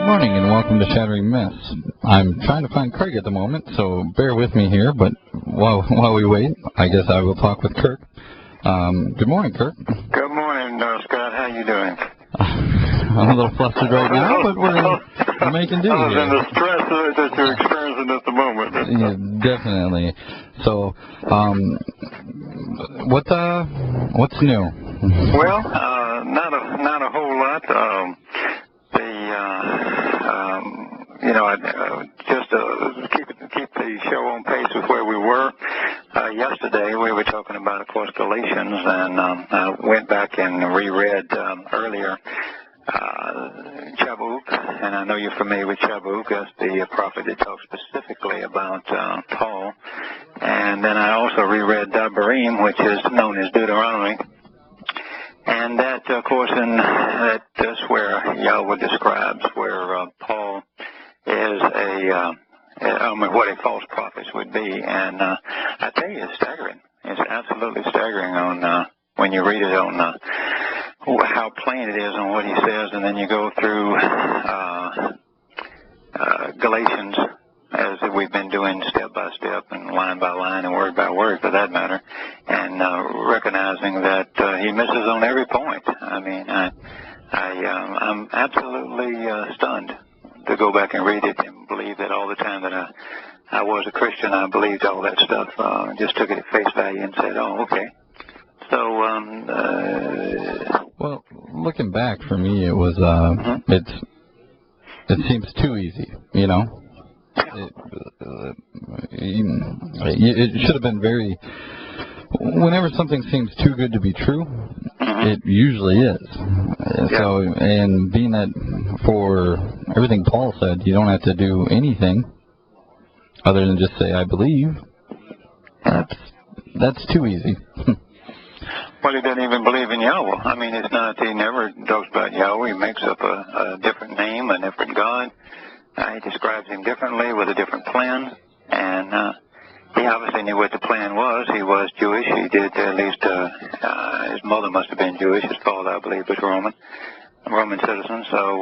morning and welcome to Shattering Myths. I'm trying to find Craig at the moment, so bear with me here, but while we wait, I guess I will talk with Kirk. Good morning, Kirk. Good morning, Scott. How you doing? I'm a little flustered right now, but we're making do Other here. than the stress that you're experiencing at the moment. Yeah, definitely. So, what's new? Well, not a whole lot. Just keep the show on pace with where we were. Yesterday we were talking about, of course, Galatians, and I went back and reread earlier Chabuk, and I know you're familiar with Chabuk. That's the prophet that talks specifically about Paul. And then I also reread Devarim, which is known as Deuteronomy. And that, of course, that's where Yahowah describes where Paul is what a false prophet would be. And I tell you, it's staggering. It's absolutely staggering on when you read it on how plain it is on what he says, and then you go through Galatians, as we've been doing step by step and line by line and word by word for that matter, and recognizing that he misses on every point. I mean, I'm absolutely stunned to go back and read it and believe that all the time that I was a Christian, I believed all that stuff. Just took it at face value and said, oh, okay. So, well, looking back for me, it was it seems too easy, you know. It should have been very. Whenever something seems too good to be true, it usually is. So, and being that for everything Paul said, you don't have to do anything other than just say, I believe. That's too easy. Well, he doesn't even believe in Yahowah. I mean, it's not, he never talks about Yahowah. He makes up a different name, a different God. He describes him differently with a different plan. And he obviously knew what the plan was. He was Jewish. He did at least, his mother must have been Jewish. His father, I believe, was a Roman citizen, so,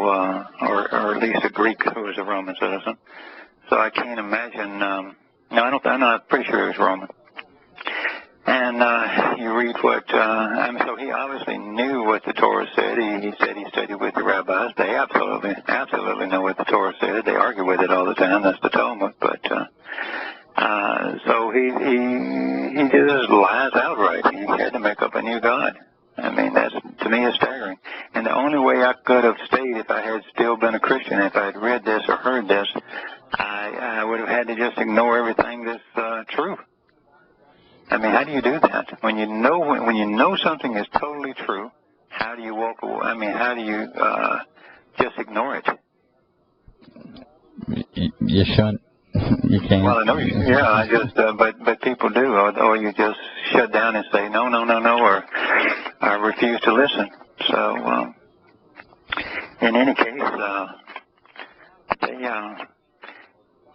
or at least a Greek who was a Roman citizen. So I can't imagine, I'm not pretty sure he was Roman. And you read what, so he obviously knew what the Torah said. He said he studied with the rabbis. They absolutely know what the Torah said. They argue with it all the time. That's the Talmud. But so he just lies outright. He had to make up a new God. I mean, that's, to me, is staggering. And the only way I could have stayed if I had still been a Christian, if I had read this or heard this, I would have had to just ignore everything that's true. I mean, how do you do that? When you know something is totally true, how do you walk away? I mean, how do you just ignore it? You shouldn't. You can't. Well, I know you. Yeah, I just. But people do, or you just shut down and say no, or I refuse to listen. So, in any case,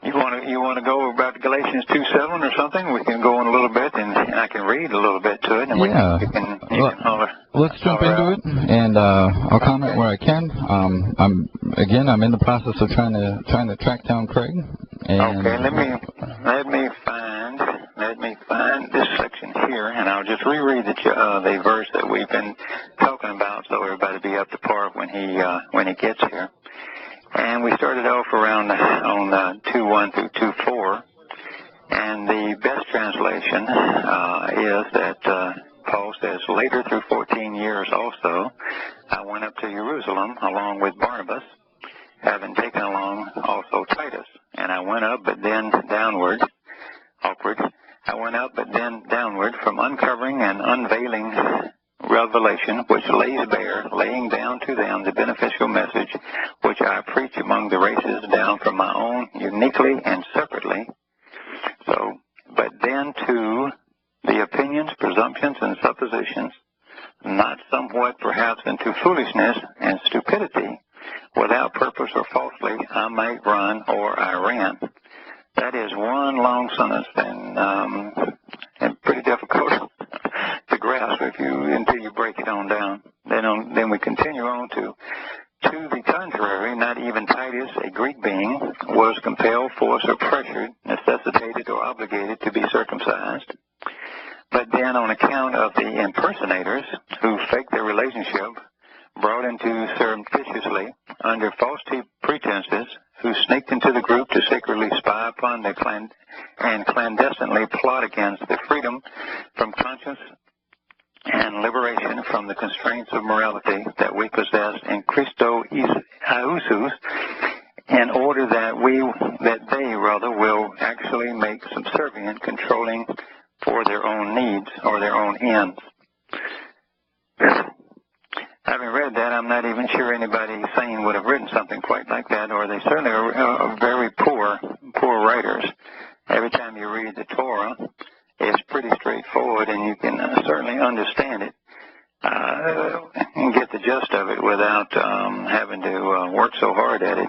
You want to go about Galatians 2:7 or something? We can go on a little bit, and I can read a little bit to it, and you can holler. Let's jump into it, and I'll comment where I can. I'm in the process of trying to track down Craig. And okay, let me find this section here, and I'll just reread the verse that we've been talking about, so everybody be up to par when he gets here. And we started off around on 2:1 through 2:4, and the best translation is that Paul says, later through 14 years also, I went up to Jerusalem along with Barnabas, having taken along also Titus. And I went up, but then downward, I went up, but then downward from uncovering and unveiling revelation, which lays bare, laying down to them the beneficial message, which I preach among the races down from my own uniquely and separately. So, but then to the opinions, presumptions, and suppositions, not somewhat perhaps into foolishness and stupidity, without purpose or falsely, I might run or I ran. That is one long sentence and pretty difficult to grasp until you break it on down. Then we continue on to the contrary, not even Titus, a Greek being, was compelled, forced, or pressured, necessitated, or obligated to be circumcised. But then on account of the impersonators who faked their relationship, brought into surreptitiously under false pretenses, who sneaked into the group to secretly spy upon and clandestinely plot against the freedom from conscience and liberation from the constraints of morality that we possess in Christo Iousus, in order that they will actually make subservient, controlling for their own needs or their own ends. Having read that, I'm not even sure anybody sane would have written something quite like that, or they certainly are very poor writers. Every time you read the Torah, it's pretty straightforward, and you can certainly understand it and get the gist of it without having to work so hard at it.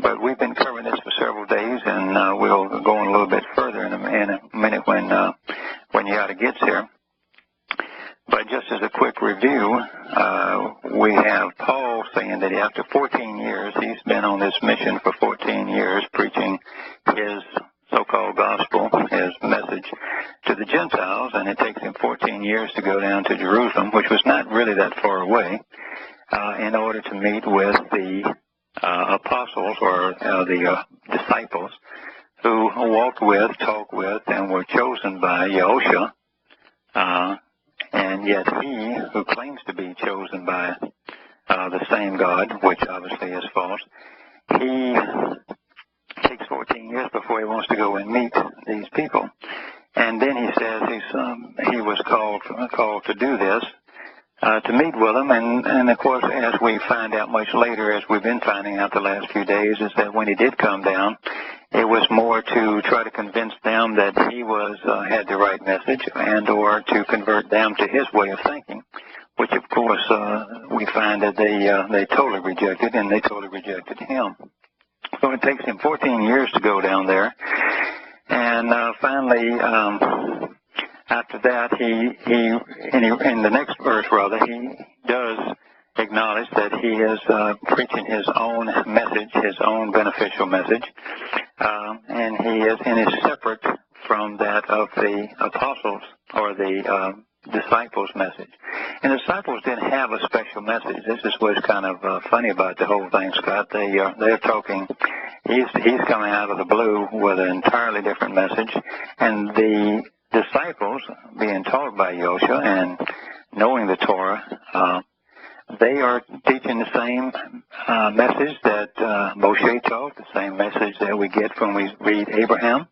But we've been covering this for several days, and we'll go on a little bit further in a minute when Yahowah gets here. But just as a quick review, we have Paul saying that after 14 years, he's been on this mission for 14 years, preaching his so-called gospel, his message to the Gentiles, and it takes him 14 years to go down to Jerusalem, which was not really that far away, in order to meet with the apostles or the disciples who walked with, talked with, and were chosen by Yahowah. And yet he, who claims to be chosen by the same God, which obviously is false, he takes 14 years before he wants to go and meet these people. And then he says he was called to do this, to meet with them. And of course, as we find out much later, as we've been finding out the last few days, is that when he did come down, it was more to try to convince them that he had the right message, and or to convert them to his way of thinking, which of course we find that they totally rejected, and they totally rejected him. So it takes him 14 years to go down there, and finally, after that, in the next verse he does acknowledge that he is preaching his own message, his own beneficial message, and he is separate from that of the apostles or the disciples' message. And the disciples didn't have a special message. This is what's kind of funny about the whole thing, Scott. They're talking. He's coming out of the blue with an entirely different message, and the disciples, being taught by Yahowah and knowing the Torah, they are teaching the same message that Moshe taught, the same message that we get when we read Abraham,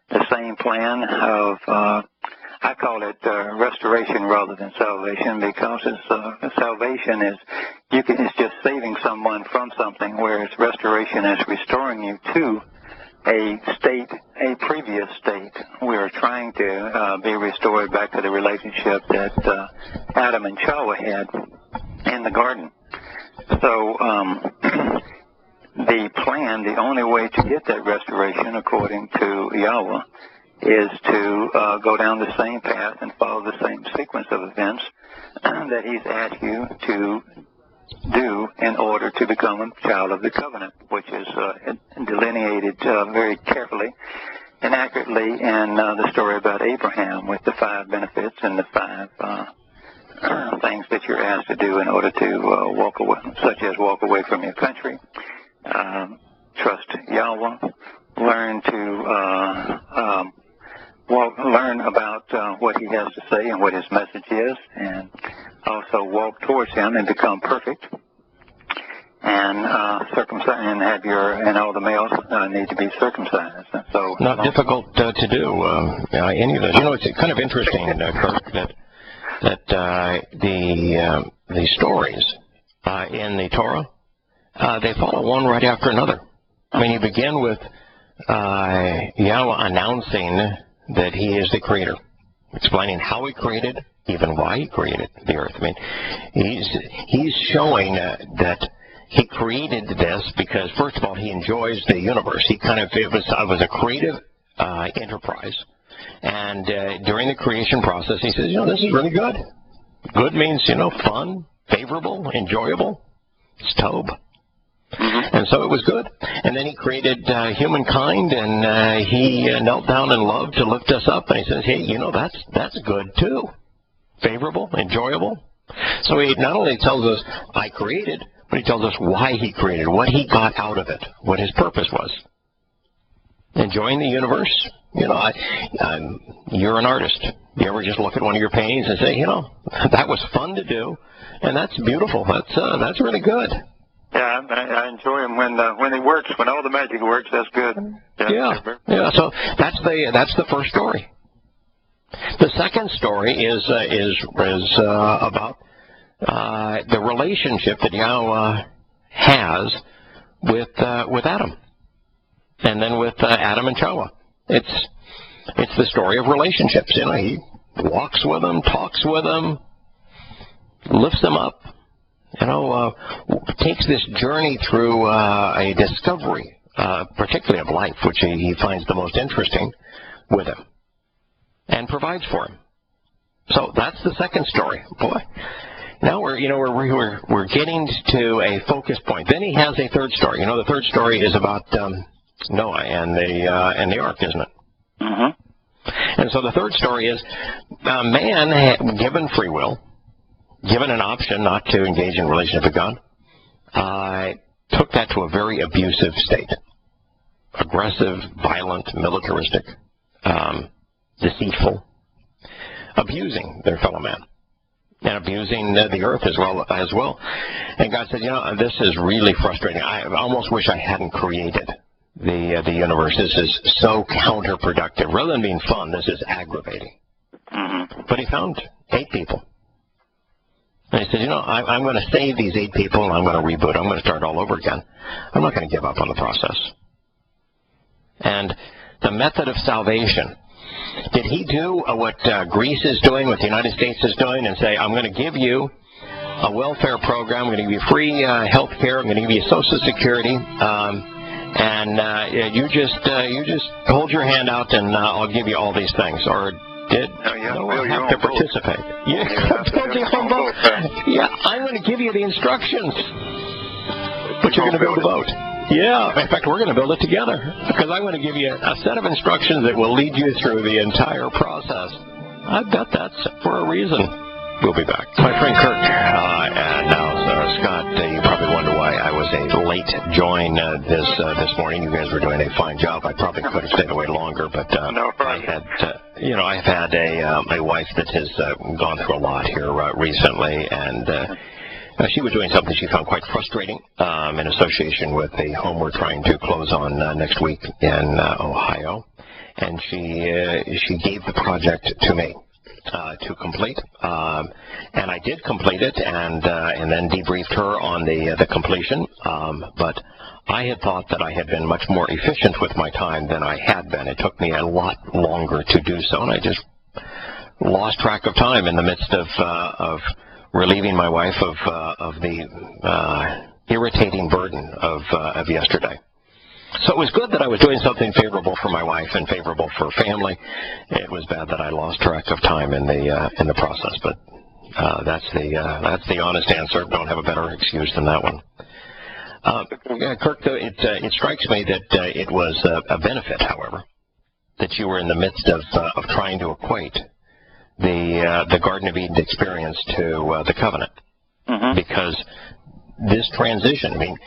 the same plan of, I call it restoration rather than salvation, because salvation is it's just saving someone from something, whereas restoration is restoring you to a previous state. We are trying to be restored back to the relationship that Adam and Yahowah had in the garden. So the plan, the only way to get that restoration, according to Yahowah, is to go down the same path and follow the same sequence of events that he's asked you to do in order to become a child of the covenant, which is delineated very carefully and accurately in the story about Abraham, with the 5 benefits and the 5 things that you're asked to do in order to walk away, such as walk away from your country, trust Yahowah, learn about what he has to say and what his message is, and also walk towards him and become perfect, and circumcise, and all the males need to be circumcised. So not difficult to do any of this. You know, it's kind of interesting, Kirk, that the stories in the Torah, they follow one right after another. I mean, you begin with Yahowah announcing that he is the creator, explaining how he created, even why he created the earth. I mean, he's showing that he created this because, first of all, he enjoys the universe. It was a creative enterprise. And during the creation process, he says, this is really good. Good means, fun, favorable, enjoyable. It's Tob. And so it was good. And then he created humankind, and he knelt down in love to lift us up. And he says, hey, that's good too. Favorable, enjoyable. So he not only tells us, I created, but he tells us why he created, what he got out of it, what his purpose was. Enjoying the universe. You're an artist. You ever just look at one of your paintings and say, that was fun to do, and that's beautiful. That's really good. Yeah, I enjoy him when he works. When all the magic works, that's good. Yeah. So that's the first story. The second story is about the relationship that Yahowah has with Adam, and then with Adam and Chawah. It's the story of relationships. He walks with them, talks with them, lifts them up. Takes this journey through a discovery, particularly of life, which he finds the most interesting, with him, and provides for him. So that's the second story. Boy, now we're getting to a focus point. Then he has a third story. The third story is about Noah and the ark, isn't it? Mm-hmm. And so the third story is man, given free will, given an option not to engage in a relationship with God, took that to a very abusive state. Aggressive, violent, militaristic, deceitful, abusing their fellow man, and abusing the earth as well. And God said, this is really frustrating. I almost wish I hadn't created the universe. This is so counterproductive. Rather than being fun, this is aggravating. Mm-hmm. But he found 8 people. And he said, I'm going to save these 8 people, and I'm going to reboot. I'm going to start all over again. I'm not going to give up on the process. And the method of salvation, did he do what Greece is doing, what the United States is doing, and say, I'm going to give you a welfare program, I'm going to give you free health care, I'm going to give you Social Security, and you just hold your hand out, and I'll give you all these things? Or did Noah have to participate? I'm going to give you the instructions, but you're going to build a boat. Yeah, in fact, we're going to build it together, because I'm going to give you a set of instructions that will lead you through the entire process. I bet that's for a reason. We'll be back. My friend Kirk, and now Scott, you probably wonder why I was a late join this morning. You guys were doing a fine job. I probably could have stayed away longer, but I've had a wife that has gone through a lot here recently, and she was doing something she found quite frustrating in association with a home we're trying to close on next week in Ohio, and she gave the project to me to complete, and I did complete it, and then debriefed her on the completion. But I had thought that I had been much more efficient with my time than I had been. It took me a lot longer to do so, and I just lost track of time in the midst of relieving my wife of the irritating burden of yesterday. So it was good that I was doing something favorable for my wife and favorable for family. It was bad that I lost track of time in the process, but that's the honest answer. Don't have a better excuse than that one. Kirk, it strikes me that it was a benefit, however, that you were in the midst of trying to equate the Garden of Eden experience to the covenant, because this transition,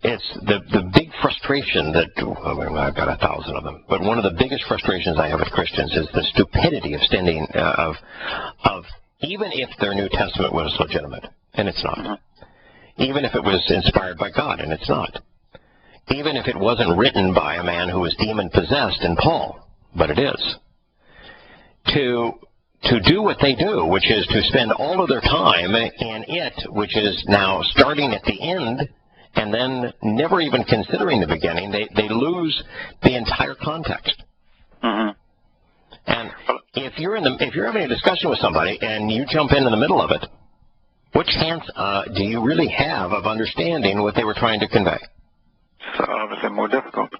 it's the big frustration that, I've got 1,000 of them, but one of the biggest frustrations I have with Christians is the stupidity of standing, of even if their New Testament was legitimate, and it's not. Even if it was inspired by God, and it's not. Even if it wasn't written by a man who was demon-possessed in Paul, but it is. To do what they do, which is to spend all of their time in it, which is now starting at the end, and then never even considering the beginning, they lose the entire context. And if you're having a discussion with somebody and you jump in the middle of it, what chance do you really have of understanding what they were trying to convey? So obviously more difficult.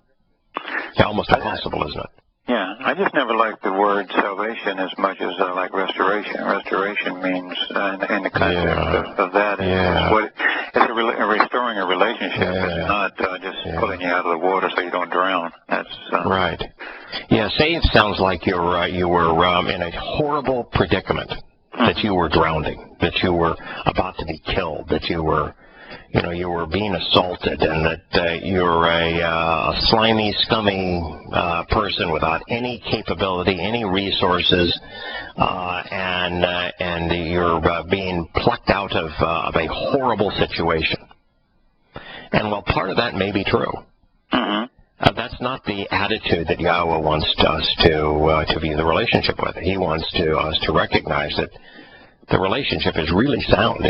Almost impossible, isn't it? Yeah, I just never liked the word salvation as much as I like restoration. Restoration means, in the context of that, it's restoring a relationship. It's not just pulling you out of the water so you don't drown. That's right. Yeah, saved sounds like you were in a horrible predicament, that you were drowning, that you were about to be killed, that you were being assaulted, and that you're a slimy, scummy person without any capability, any resources, and you're being plucked out of a horrible situation. And while part of that may be true, that's not the attitude that Yahowah wants us to view the relationship with. He wants us to recognize that the relationship is really sound.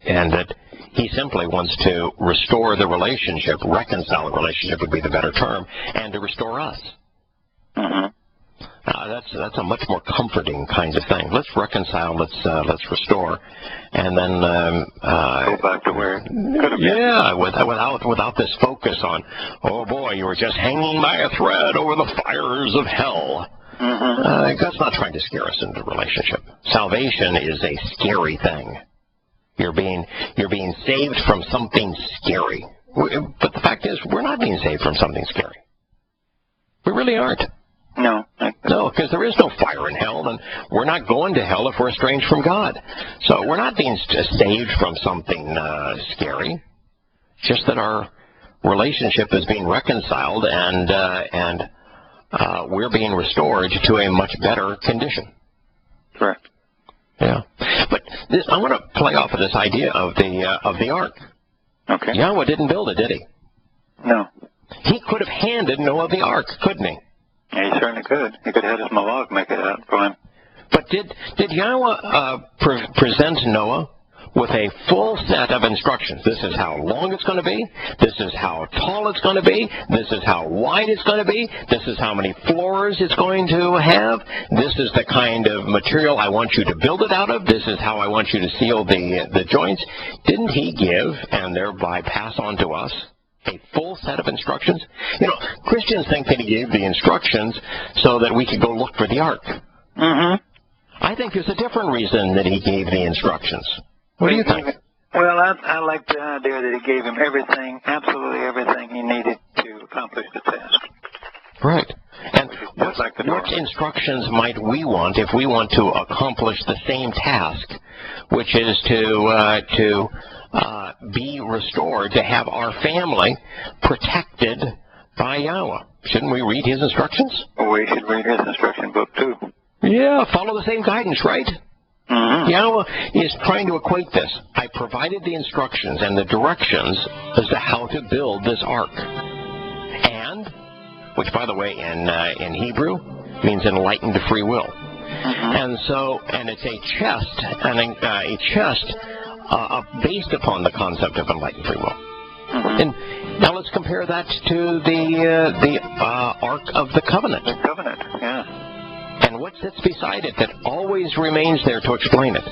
And that he simply wants to restore the relationship, reconcile the relationship would be the better term, and to restore us. That's a much more comforting kind of thing. Let's reconcile, let's restore, and then go back to where it could have been. Yeah, without this focus on, oh boy, you were just hanging by a thread over the fires of hell. God's not trying to scare us into a relationship. Salvation is a scary thing. You're being saved from something scary. But the fact is, we're not being saved from something scary. We really aren't. No. No, because there is no fire in hell, and we're not going to hell if we're estranged from God. So we're not being saved from something scary. Just that our relationship is being reconciled, and we're being restored to a much better condition. Correct. Yeah, but I want to play off of this idea of the ark. Okay. Yahowah didn't build it, did he? No. He could have handed Noah the ark, couldn't he? Yeah, he certainly could. He could have had his malach make it out for him. But did Yahowah present Noah with a full set of instructions? This is how long it's going to be. This is how tall it's going to be. This is how wide it's going to be. This is how many floors it's going to have. This is the kind of material I want you to build it out of. This is how I want you to seal the joints. Didn't he give, and thereby pass on to us, a full set of instructions? Christians think that he gave the instructions so that we could go look for the ark. I think there's a different reason that he gave the instructions. What do you think? Well, I like the idea that he gave him everything, absolutely everything he needed to accomplish the task. Right. And what instructions might we want if we want to accomplish the same task, which is to be restored, to have our family protected by Yahowah? Shouldn't we read his instructions? We should read his instruction book, too. Yeah, follow the same guidance, right? Yahowah is trying to equate this. I provided the instructions and the directions as to how to build this ark. And, which, by the way, in Hebrew means enlightened free will. And it's a chest based upon the concept of enlightened free will. And now let's compare that to the Ark of the Covenant. The Covenant, yeah. And what sits beside it that always remains there to explain it?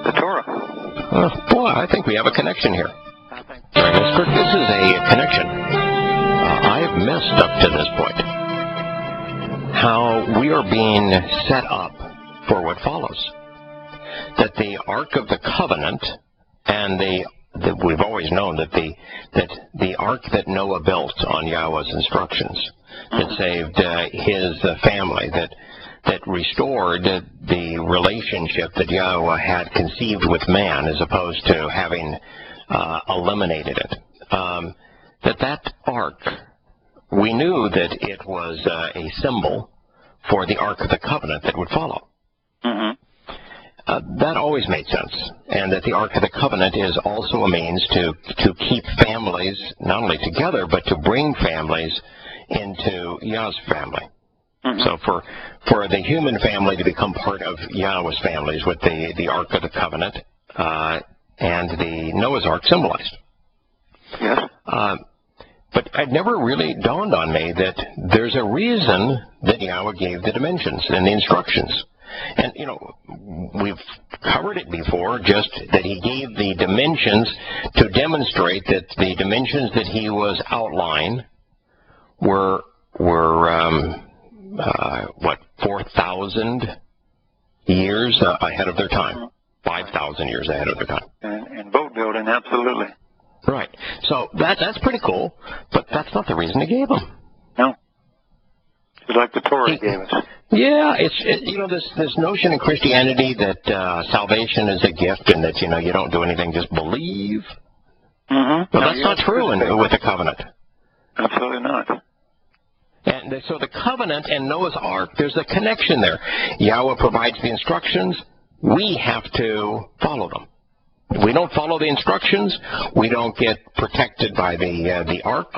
The Torah. Oh, boy, I think we have a connection here. I think. This is a connection I've missed up to this point. How we are being set up for what follows. That the Ark of the Covenant and that we've always known that the ark that Noah built on Yahowah's instructions that saved his family, that restored the relationship that Yahowah had conceived with man as opposed to having eliminated it. That ark, we knew that it was a symbol for the Ark of the Covenant that would follow. That always made sense, and that the Ark of the Covenant is also a means to keep families not only together, but to bring families into Yah's family. So for the human family to become part of Yahowah's families with the Ark of the Covenant and the Noah's Ark symbolized. Yes. But it never really dawned on me that there's a reason that Yahowah gave the dimensions and the instructions. And, we've covered it before, just that he gave the dimensions to demonstrate that the dimensions that he was outlining were 4,000 years ahead of their time, 5,000 years ahead of their time. And boat building, absolutely. Right. So that's pretty cool, but that's not the reason he gave them. No. It's like the Torah gave us. Yeah, this notion in Christianity that salvation is a gift and that you don't do anything, just believe. Mm-hmm. Well, that's not true with the covenant. Absolutely not. And so the covenant and Noah's Ark, there's a connection there. Yahowah provides the instructions. We have to follow them. If we don't follow the instructions, we don't get protected by the Ark.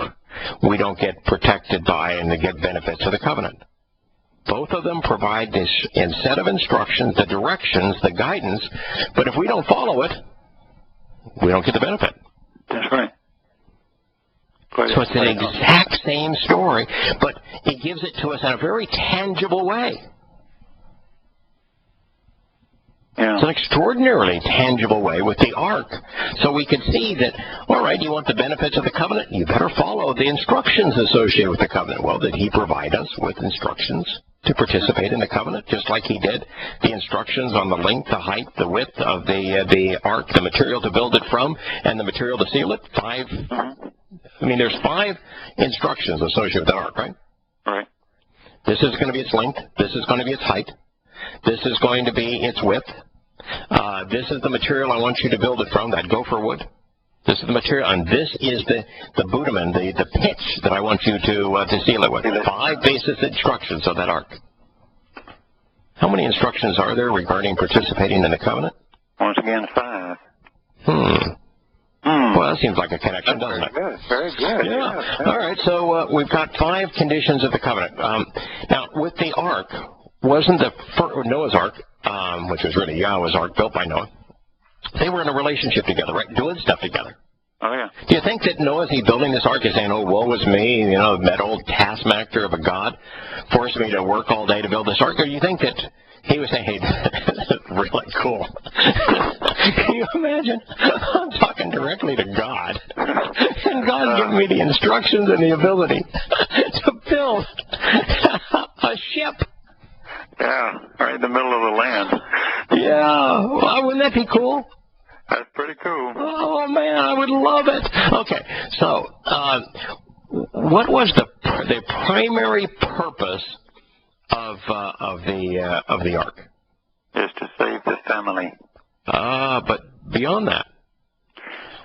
We don't get protected by and get benefits of the covenant. Both of them provide this set of instructions, the directions, the guidance, but if we don't follow it, we don't get the benefit. That's right. So it's an exact same story, but it gives it to us in a very tangible way. Yeah. It's an extraordinarily tangible way with the Ark. So we can see that, all right, you want the benefits of the covenant? You better follow the instructions associated with the covenant. Well, did he provide us with instructions to participate in the covenant, just like he did the instructions on the length, the height, the width of the Ark, the material to build it from, and the material to seal it? There's 5 instructions associated with the Ark, right? Right. This is going to be its length. This is going to be its height. This is going to be its width. This is the material I want you to build it from, that gopher wood. This is the material, and this is the bitumen, the pitch that I want you to seal it with. 5 basic instructions of that Ark. How many instructions are there regarding participating in the covenant? Once again, 5. Well, that seems like a connection, doesn't it? Good. Very good. Yeah. All right, so we've got 5 conditions of the covenant. Now, with the Ark, wasn't Noah's Ark, which was really Yahowah's Ark, built by Noah, they were in a relationship together, right? Doing stuff together. Oh, yeah. Do you think that Noah, as he building this ark, is saying, oh, woe is me, that old taskmaster of a God forced me to work all day to build this ark? Or do you think that he was saying, hey, this is really cool. Can you imagine? I'm talking directly to God. And God's giving me the instructions and the ability to build a ship. Yeah, right in the middle of the land. Yeah. Well, wouldn't that be cool? That's pretty cool. Oh, man, I would love it. Okay, so what was the primary purpose of the Ark? Is to save the family. But beyond that,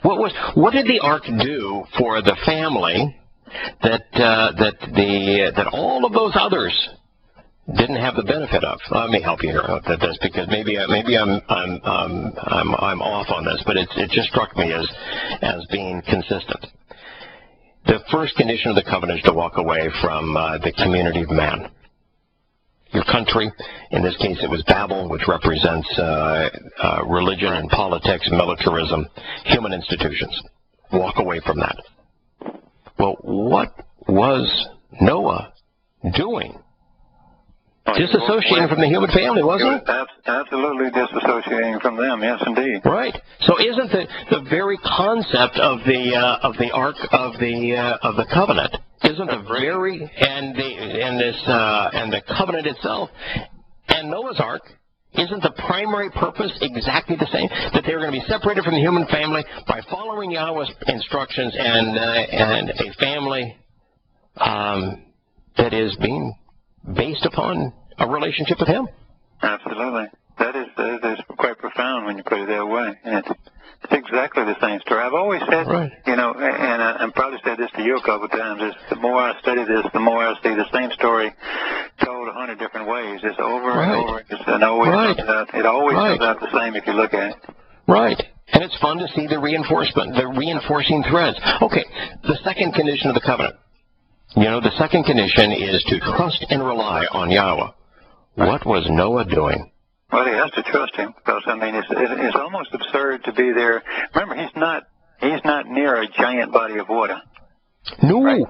what did the Ark do for the family that all of those others didn't have the benefit of? Let me help you here with this, because maybe I'm off on this, but it just struck me as being consistent. The first condition of the covenant is to walk away from the community of man. Your country, in this case it was Babel, which represents religion and politics, militarism, human institutions. Walk away from that. Well, what was Noah doing? Disassociating from the human family, wasn't it? Absolutely disassociating from them, yes, indeed. Right. So isn't the very concept of the Ark of the covenant, isn't the very and the covenant itself and Noah's Ark, isn't the primary purpose exactly the same? That they were going to be separated from the human family by following Yahowah's instructions, and a family that is being based upon a relationship with him. Absolutely. That is quite profound when you put it that way. And it's exactly the same story. I've always said, right. and I probably said this to you a couple of times, is the more I study this, the more I see the same story told 100 different ways. It's over and over. It always comes out the same if you look at it. Right. And it's fun to see the reinforcing threads. Okay, the second condition of the covenant. The second condition is to trust and rely on Yahowah. What was Noah doing? Well, he has to trust him, because it's almost absurd to be there. Remember, he's not near a giant body of water. No, right?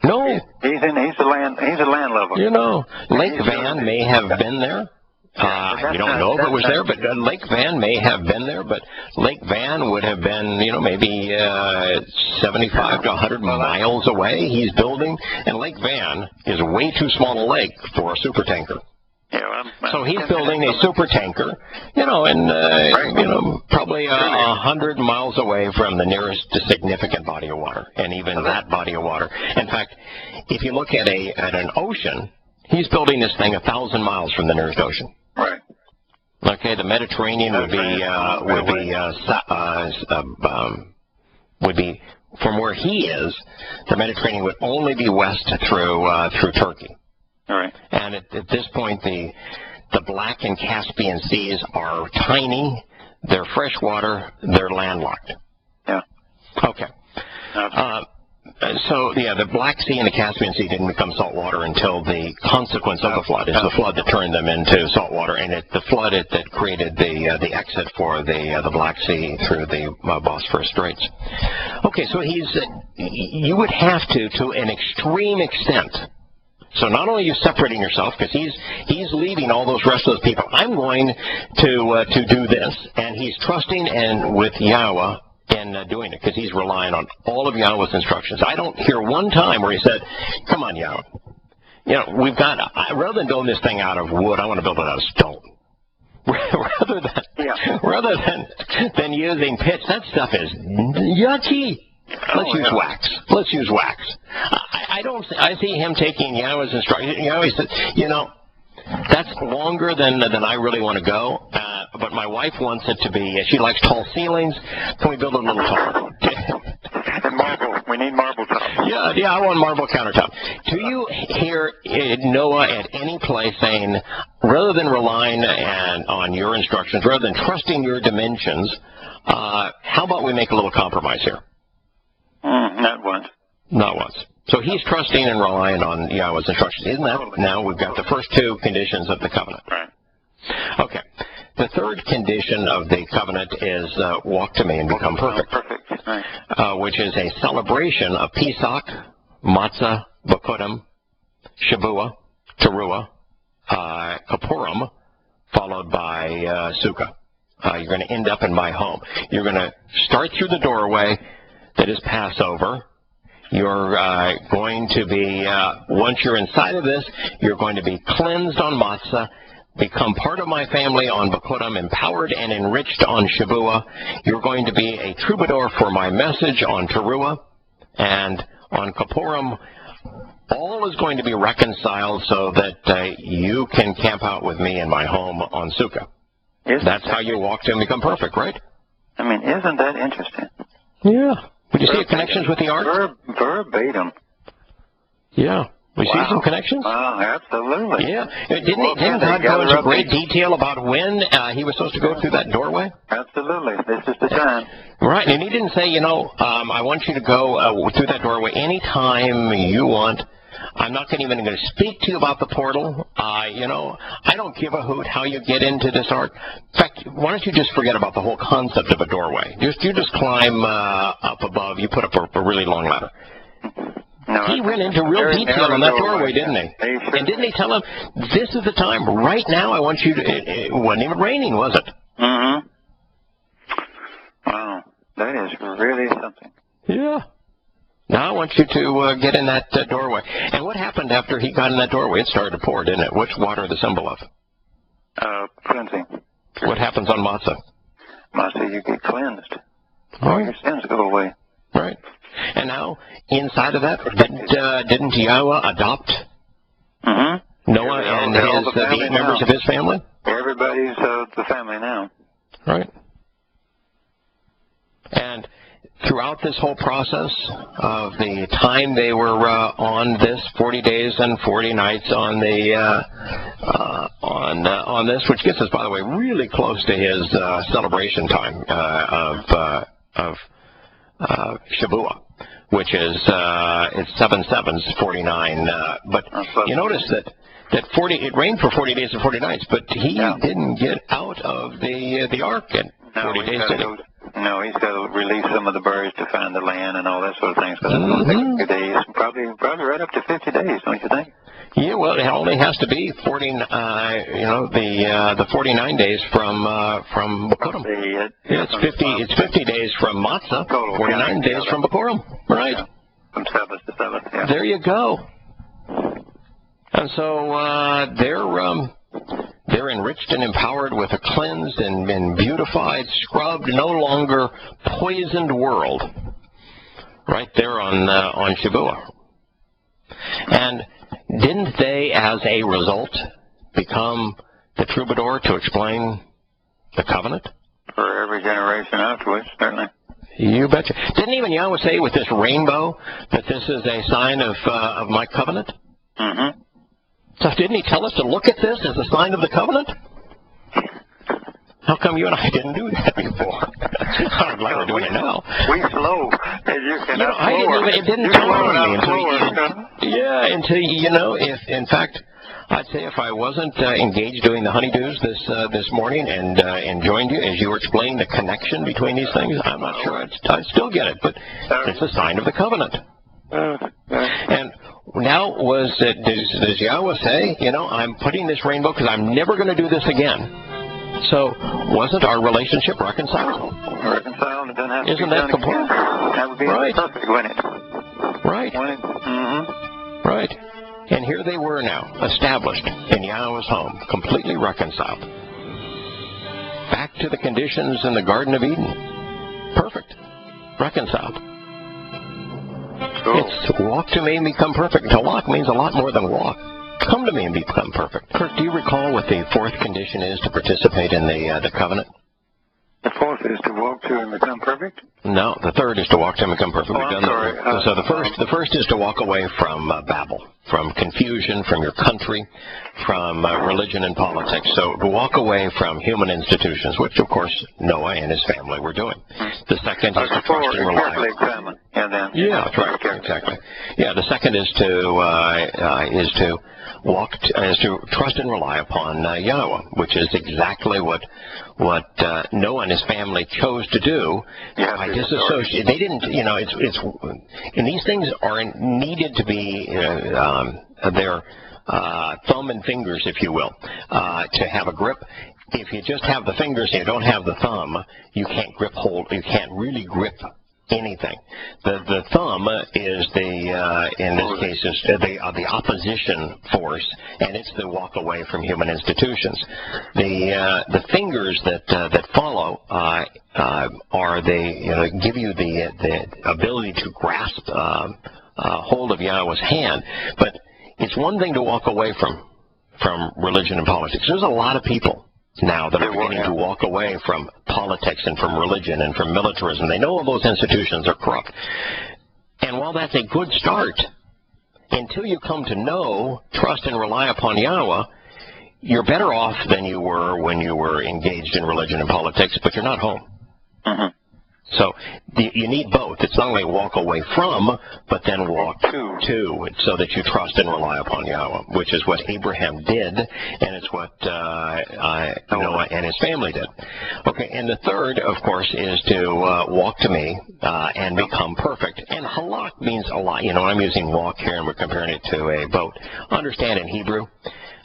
No. He's a landlubber. Lake Van may have been there, You don't know if it was there, but Lake Van may have been there, but Lake Van would have been, maybe 75 to 100 miles away. He's building, and Lake Van is way too small a lake for a super tanker. Yeah, so he's building a super tanker, and probably 100 miles away from the nearest significant body of water, and even that body of water. In fact, if you look at an ocean, he's building this thing 1,000 miles from the nearest ocean. Right. Okay, the Mediterranean would be from where he is. The Mediterranean would only be west through Turkey. All right. And at this point, the Black and Caspian Seas are tiny. They're freshwater. They're landlocked. Yeah. Okay. The Black Sea and the Caspian Sea didn't become salt water until the consequence of the flood. It's the flood that turned them into salt water, and the flood that created the exit for the Black Sea through the Bosphorus Straits. Okay, so you would have to an extreme extent. So not only are you separating yourself, because he's leaving all those rest of those people. I'm going to do this, and he's trusting and with Yahowah in doing it, because he's relying on all of Yahowah's instructions. I don't hear one time where he said, "Come on, Yahowah, we've got rather than building this thing out of wood, I want to build it out of stone." rather than using pitch, that stuff is yucky. Let's use wax. I see him taking Yahowah's instructions. He said, that's longer than I really want to go. But my wife wants it to be. She likes tall ceilings. Can we build it a little taller? And marble. We need marble top. Yeah. I want marble countertop. Do you hear Noah at any place saying, rather than relying on your instructions, rather than trusting your dimensions, how about we make a little compromise here? Not once. Not once. So he's trusting and relying on Yahowah's instructions. Isn't that? Now we've got the first two conditions of the covenant. Right. Okay. The third condition of the covenant is walk to me and become perfect. Perfect. Right. Which is a celebration of Pesach, Matzah, Bakudim, Shavuah, Teruah, Kippurim, followed by Sukkah. You're going to end up in my home. You're going to start through the doorway that is Passover. You're going to be, once you're inside of this, you're going to be cleansed on Matzah, become part of my family on Bakudim, empowered and enriched on Shavuah. You're going to be a troubadour for my message on Teruah, and on Kippurim, all is going to be reconciled so that you can camp out with me in my home on Sukkah. That's how you walk to and become perfect, right? I mean, isn't that interesting? Yeah. Would you see connections with the ark? Verbatim. Yeah. We see some connections? Wow, absolutely. Yeah. Didn't God go into great detail about when he was supposed to go through that doorway? Absolutely. This is the time. Right. And he didn't say, I want you to go through that doorway anytime you want. I'm not even going to speak to you about the portal. I don't give a hoot how you get into this ark. In fact, why don't you just forget about the whole concept of a doorway? You just climb up above. You put up a really long ladder. No, he went into real detail on that doorway, didn't he? Sure. And didn't he tell him, this is the time, right now I want you to, it wasn't even raining, was it? Mm-hmm. Wow, that is really something. Yeah. Now I want you to get in that doorway. And what happened after he got in that doorway? It started to pour, didn't it? Which water the symbol of? Cleansing. What happens on Matzah? Matzah, you get cleansed. All All your sins go away. Right. And now, inside of that, didn't Yahowah adopt Noah and the 8 members of his family? Everybody's the family now. Right. And throughout this whole process of the time they were on this 40 days and 40 nights on the on this, which gets us, by the way, really close to his celebration time of Shavuah, which is it's 7/7, 49. But you notice that it rained for 40 days and 40 nights, but he didn't get out of the ark in 40 days, did he? No, he's got to release some of the birds to find the land and all that sort of thing. So that's going to take a few days, probably right up to 50 days, don't you think? Yeah, well, it only has to be 49 days from Bikurim. It's 50 days from Matzah, 49 days from Bikurim, right? Yeah. From Sabbath to Sabbath, yeah. There you go. And so they're enriched and empowered with a cleansed and beautified, scrubbed, no longer poisoned world, right there on Shavuot. And didn't they, as a result, become the troubadour to explain the covenant? For every generation afterwards, certainly. You betcha. Didn't even Yahweh say with this rainbow that this is a sign of my covenant? Mm-hmm. So didn't he tell us to look at this as a sign of the covenant? How come you and I didn't do that before? I'm glad we're doing it now. We slow, as you can. It didn't dawn on me until if in fact, I'd say if I wasn't engaged doing the honeydews this morning and joined you as you were explaining the connection between these things, I'm not sure I'd still get it, but it's a sign of the covenant. And now does Yahweh say, I'm putting this rainbow because I'm never going to do this again? So, wasn't our relationship reconciled? Reconciled, it doesn't have to Isn't be that done complete? Again. That would be perfect, wouldn't it? Right. Mm-hmm. Right. And here they were now, established in Yahweh's home, completely reconciled. Back to the conditions in the Garden of Eden. Perfect. Reconciled. Cool. It's walk to me and become perfect. To walk means a lot more than walk. Come to me and become perfect. Kirk, do you recall what the fourth condition is to participate in the covenant? The fourth is to walk to and become perfect? No, the third is to walk to and become perfect. We've done that. So the first is to walk away from Babel, from confusion, from your country, from religion and politics. So to walk away from human institutions, which of course Noah and his family were doing. The second is to trust and rely. Yeah, that's right. Exactly. Yeah, the second is to trust and rely upon Yahweh, which is exactly what Noah and his family chose to do. By disassociate, they didn't. And these things are needed to be their thumb and fingers, if you will, to have a grip. If you just have the fingers and you don't have the thumb, you can't You can't really grip anything. The thumb is in this case is the opposition force, and it's the walk away from human institutions. The fingers that follow are give you the ability to grasp hold of Yahweh's hand. But it's one thing to walk away from religion and politics. There's a lot of people now that are beginning to walk away from politics and from religion and from militarism. They know all those institutions are corrupt. And while that's a good start, until you come to know, trust, and rely upon Yahweh, you're better off than you were when you were engaged in religion and politics, but you're not home. Mm-hmm. So you need both. It's not only walk away from, but then walk to, so that you trust and rely upon Yahweh, which is what Abraham did, and it's what Noah and his family did. Okay, and the third, of course, is to walk to me and become perfect. And halak means a lot. I'm using walk here, and we're comparing it to a boat. Understand in Hebrew,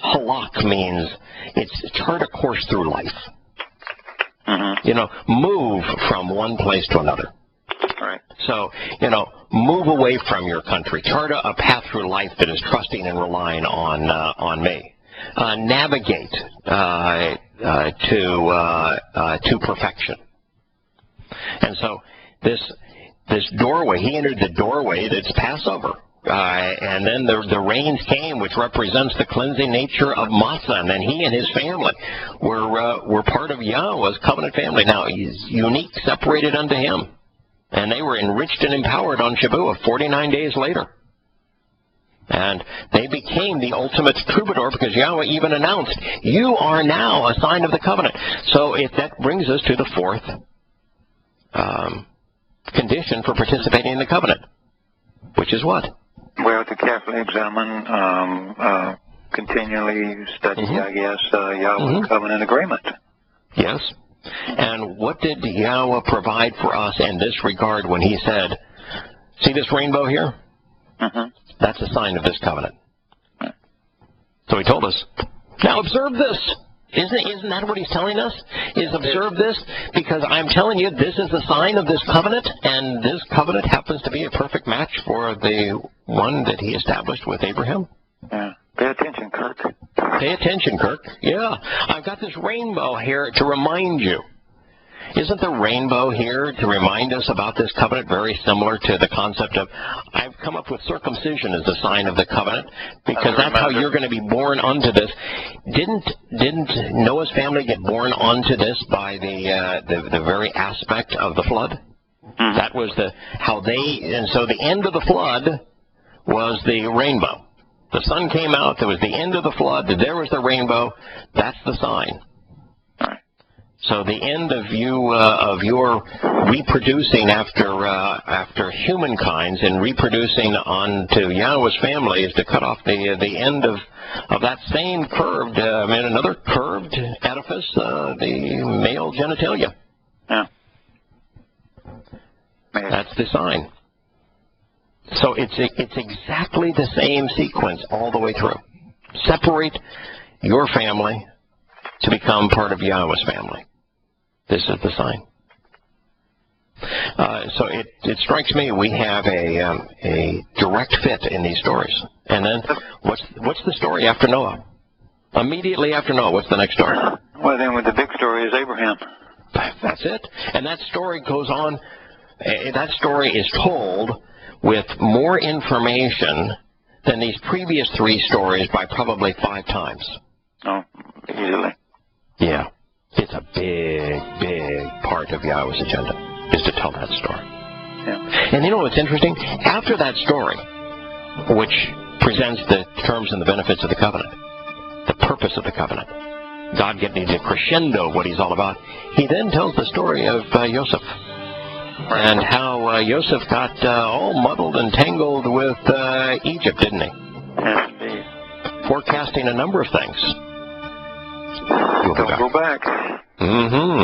halak means it's chart a course through life. Mm-hmm. Move from one place to another. Right. So, move away from your country. Chart a path through life that is trusting and relying on me. Navigate to perfection. And so, this doorway, he entered the doorway that's Passover. And then the rains came, which represents the cleansing nature of Matzah. And then he and his family were part of Yahweh's covenant family. Now, he's unique, separated unto him. And they were enriched and empowered on Shavuot 49 days later. And they became the ultimate troubadour because Yahweh even announced, you are now a sign of the covenant. So that brings us to the fourth condition for participating in the covenant, which is what? Well, to carefully examine, continually study, I guess, Yahweh's covenant agreement. Yes. And what did Yahweh provide for us in this regard when he said, see this rainbow here? Mm-hmm. That's a sign of this covenant. So he told us, now observe this. Isn't that what he's telling us? Is observe this, because I'm telling you this is the sign of this covenant, and this covenant happens to be a perfect match for the one that he established with Abraham. Yeah. Pay attention, Kirk. Pay attention, Kirk. Yeah. I've got this rainbow here to remind you. Isn't the rainbow here to remind us about this covenant very similar to the concept of, I've come up with circumcision as a sign of the covenant, because that's how you're going to be born unto this. Didn't Noah's family get born onto this by the very aspect of the flood? Mm-hmm. That was and so the end of the flood was the rainbow. The sun came out, there was the end of the flood, there was the rainbow, that's the sign. So the end of your reproducing after humankind's and reproducing onto Yahowah's family is to cut off the end of that same curved, another curved edifice, the male genitalia. Yeah. That's the sign. So it's exactly the same sequence all the way through. Separate your family to become part of Yahowah's family. This is the sign. So it strikes me we have a direct fit in these stories. And then what's the story after Noah? Immediately after Noah, what's the next story? Well, then the big story is Abraham. That's it. And that story goes on. That story is told with more information than these previous three stories by probably 5 times. Oh, easily. Yeah. It's a big, big part of Yahowah's agenda, is to tell that story. Yeah. And you know what's interesting? After that story, which presents the terms and the benefits of the covenant, the purpose of the covenant, God getting to crescendo what he's all about, he then tells the story of Joseph. And how Joseph got all muddled and tangled with Egypt, didn't he? Yes, indeed. Forecasting a number of things. Don't go back. Mm-hmm.